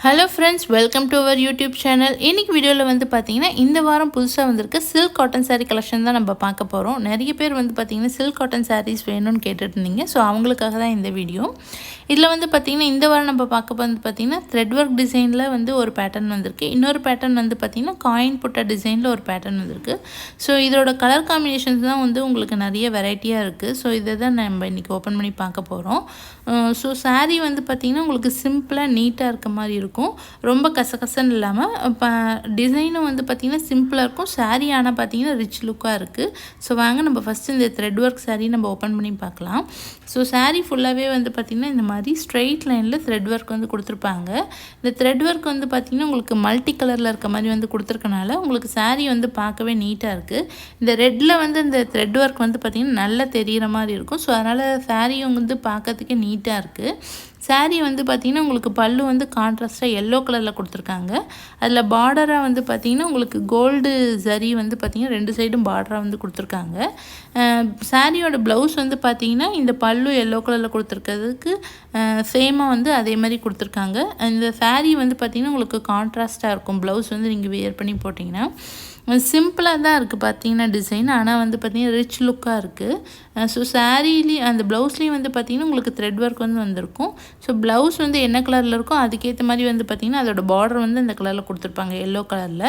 Hello friends, welcome to our YouTube channel. இன்றைக்கி வீடியோவில் வந்து பார்த்திங்கன்னா இந்த வாரம் புதுசாக வந்திருக்க சில்க் காட்டன் சாரீ கலெக்ஷன் தான் நம்ம பார்க்க போகிறோம். நிறைய பேர் வந்து பார்த்திங்கன்னா சில்க் காட்டன் சாரீஸ் வேணும்னு கேட்டுட்டு இருந்தீங்க. ஸோ அவங்களுக்காக தான் இந்த வீடியோ. இதில் வந்து பார்த்திங்கன்னா இந்த வாரம் நம்ம பார்க்க வந்து பார்த்திங்கன்னா த்ரெட் ஒர்க் டிசைனில் வந்து ஒரு பேட்டர்ன் வந்திருக்கு. இன்னொரு பேட்டர்ன் வந்து பார்த்திங்கன்னா காயின் புட்டா டிசைனில் ஒரு பேட்டர்ன் வந்திருக்கு. ஸோ இதோட கலர் காம்பினேஷன்ஸ் தான் வந்து உங்களுக்கு நிறைய வெரைட்டியாக இருக்குது. ஸோ இதை தான் நம்ம இன்றைக்கி ஓப்பன் பண்ணி பார்க்க போகிறோம். ஸோ சாரீ வந்து பார்த்திங்கன்னா உங்களுக்கு சிம்பிளாக நீட்டாக இருக்க மாதிரி இருக்கும். ரொம்ப கசகசன்னு இல்லாமல் இப்போ டிசைனும் வந்து பார்த்திங்கன்னா சிம்பிளாக இருக்கும். சாரீ ஆனால் பார்த்திங்கன்னா ரிச் லுக்காக இருக்குது. ஸோ வாங்க நம்ம ஃபஸ்ட்டு இந்த த்ரெட் ஒர்க் சாரீ நம்ம ஓப்பன் பண்ணி பார்க்கலாம். ஸோ சாரீ ஃபுல்லாகவே வந்து பார்த்திங்கன்னா இந்த மாதிரி ஸ்ட்ரெயிட் லைனில் த்ரெட் ஒர்க் வந்து கொடுத்துருப்பாங்க. இந்த த்ரெட் ஒர்க் வந்து பார்த்திங்கன்னா உங்களுக்கு மல்டி கலரில் இருக்க மாதிரி வந்து கொடுத்துருக்கனால உங்களுக்கு சாரீ வந்து பார்க்கவே நீட்டாக இருக்குது. இந்த ரெட்டில் வந்து இந்த த்ரெட் ஒர்க் வந்து பார்த்திங்கன்னா நல்லா தெரிகிற மாதிரி இருக்கும். ஸோ அதனால் சாரியும் வந்து பார்க்கறதுக்கே நீட்டாக இருக்குது. சாரீ வந்து பார்த்திங்கன்னா உங்களுக்கு பல்லு வந்து கான்ட்ராஸ்ட்டாக எல்லோ கலரில் கொடுத்துருக்காங்க. அதில் பார்டராக வந்து பார்த்திங்கன்னா உங்களுக்கு கோல்டு ஜரி வந்து பார்த்திங்கன்னா 2 சைடும் பார்டராக வந்து கொடுத்துருக்காங்க. சாரியோட ப்ளவுஸ் வந்து பார்த்திங்கன்னா இந்த பல்லு எல்லோ கலரில் கொடுத்துருக்கிறதுக்கு சேமாக வந்து அதே மாதிரி கொடுத்துருக்காங்க. இந்த சாரீ வந்து பார்த்திங்கன்னா உங்களுக்கு கான்ட்ராஸ்ட்டாக இருக்கும். ப்ளவுஸ் வந்து நீங்கள் வியர் பண்ணி போட்டிங்கன்னா சிம்பிளாக தான் இருக்குது பார்த்திங்கன்னா டிசைன். ஆனால் வந்து பார்த்திங்கன்னா ரிச் லுக்காக இருக்குது. ஸோ சாரீலேயும் அந்த ப்ளவுஸ்லேயும் வந்து பார்த்திங்கன்னா உங்களுக்கு த்ரெட் ஒர்க் வந்து வந்திருக்கும். ஸோ ப்ளவுஸ் வந்து என்ன கலரில் இருக்கோ அதுக்கேற்ற மாதிரி வந்து பார்த்திங்கன்னா அதோட பார்டர் வந்து அந்த கலரில் கொடுத்துருப்பாங்க, எல்லோ கலரில்.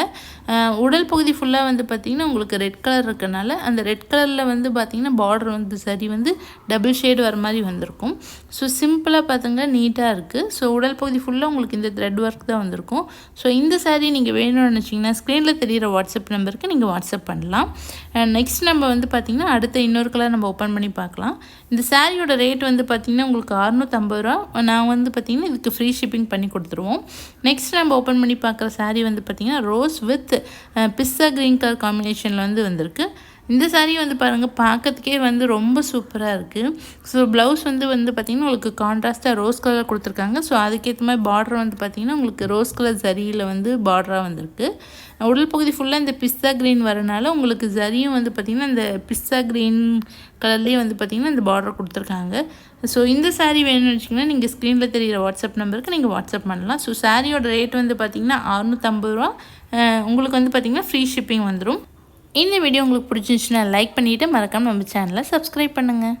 உடல் பகுதி ஃபுல்லாக வந்து பார்த்திங்கன்னா உங்களுக்கு ரெட் கலர் இருக்கனால அந்த ரெட் கலரில் வந்து பார்த்திங்கன்னா பார்டர் வந்து சரி வந்து டபுள் ஷேடு வர மாதிரி வந்திருக்கும். ஸோ சிம்பிளாக பார்த்துங்க நீட்டாக இருக்குது. ஸோ உடல் பகுதி ஃபுல்லாக உங்களுக்கு இந்த த்ரெட் ஒர்க் தான் வந்திருக்கும். ஸோ இந்த சாரீ நீங்கள் வேணும்னு நினச்சிங்கன்னா ஸ்க்ரீனில் தெரிகிற வாட்ஸ்அப் நம்பருக்கு நீங்கள் வாட்ஸ்அப் பண்ணலாம். நெக்ஸ்ட் நம்ம வந்து பார்த்திங்கன்னா அடுத்த இன்னொரு கலர் நம்ம ஓப்பன் பண்ணி பார்க்கலாம். இந்த சாரியோட ரேட் வந்து பார்த்திங்கன்னா உங்களுக்கு 650 ரூபா. நான் வந்து பார்த்திங்கன்னா இதுக்கு ஃப்ரீ ஷிப்பிங் பண்ணி கொடுத்துருவோம். நெக்ஸ்ட் நம்ம ஓப்பன் பண்ணி பார்க்குற சாரீ வந்து பார்த்திங்கன்னா rose with pizza green colour காம்பினேஷனில் வந்து வந்திருக்கு. இந்த சாரீ வந்து பாருங்கள் பார்க்கறதுக்கே வந்து ரொம்ப சூப்பராக இருக்குது. ஸோ ப்ளவுஸ் வந்து பார்த்திங்கன்னா உங்களுக்கு கான்ட்ராஸ்ட்டாக ரோஸ் கலர் கொடுத்துருக்காங்க. ஸோ அதுக்கேற்ற மாதிரி பார்டர் வந்து பார்த்திங்கன்னா உங்களுக்கு ரோஸ் கலர் ஜரியில் வந்து பார்டராக வந்திருக்கு. உடல் பகுதி ஃபுல்லாக இந்த பிஸ்தா க்ரீன் வரனால உங்களுக்கு ஜரியும் வந்து பார்த்திங்கன்னா இந்த பிஸ்தா க்ரீன் கலர்லேயே வந்து பார்த்திங்கன்னா இந்த பார்டர் கொடுத்துருக்காங்க. ஸோ இந்த சாரீ வேணும்னு வச்சிங்கன்னா நீங்கள் ஸ்க்ரீனில் தெரிகிற வாட்ஸ்அப் நம்பருக்கு நீங்கள் வாட்ஸ்அப் பண்ணலாம். ஸோ சாரியோட ரேட் வந்து பார்த்திங்கன்னா 650 ரூபா. உங்களுக்கு வந்து பார்த்திங்கன்னா ஃப்ரீ ஷிப்பிங் வந்துடும். இந்த வீடியோ உங்களுக்கு பிடிச்சிருந்துச்சுன்னா லைக் பண்ணிவிட்டு மறக்காமல் நம்ம சேனலை சப்ஸ்கிரைப் பண்ணுங்கள்.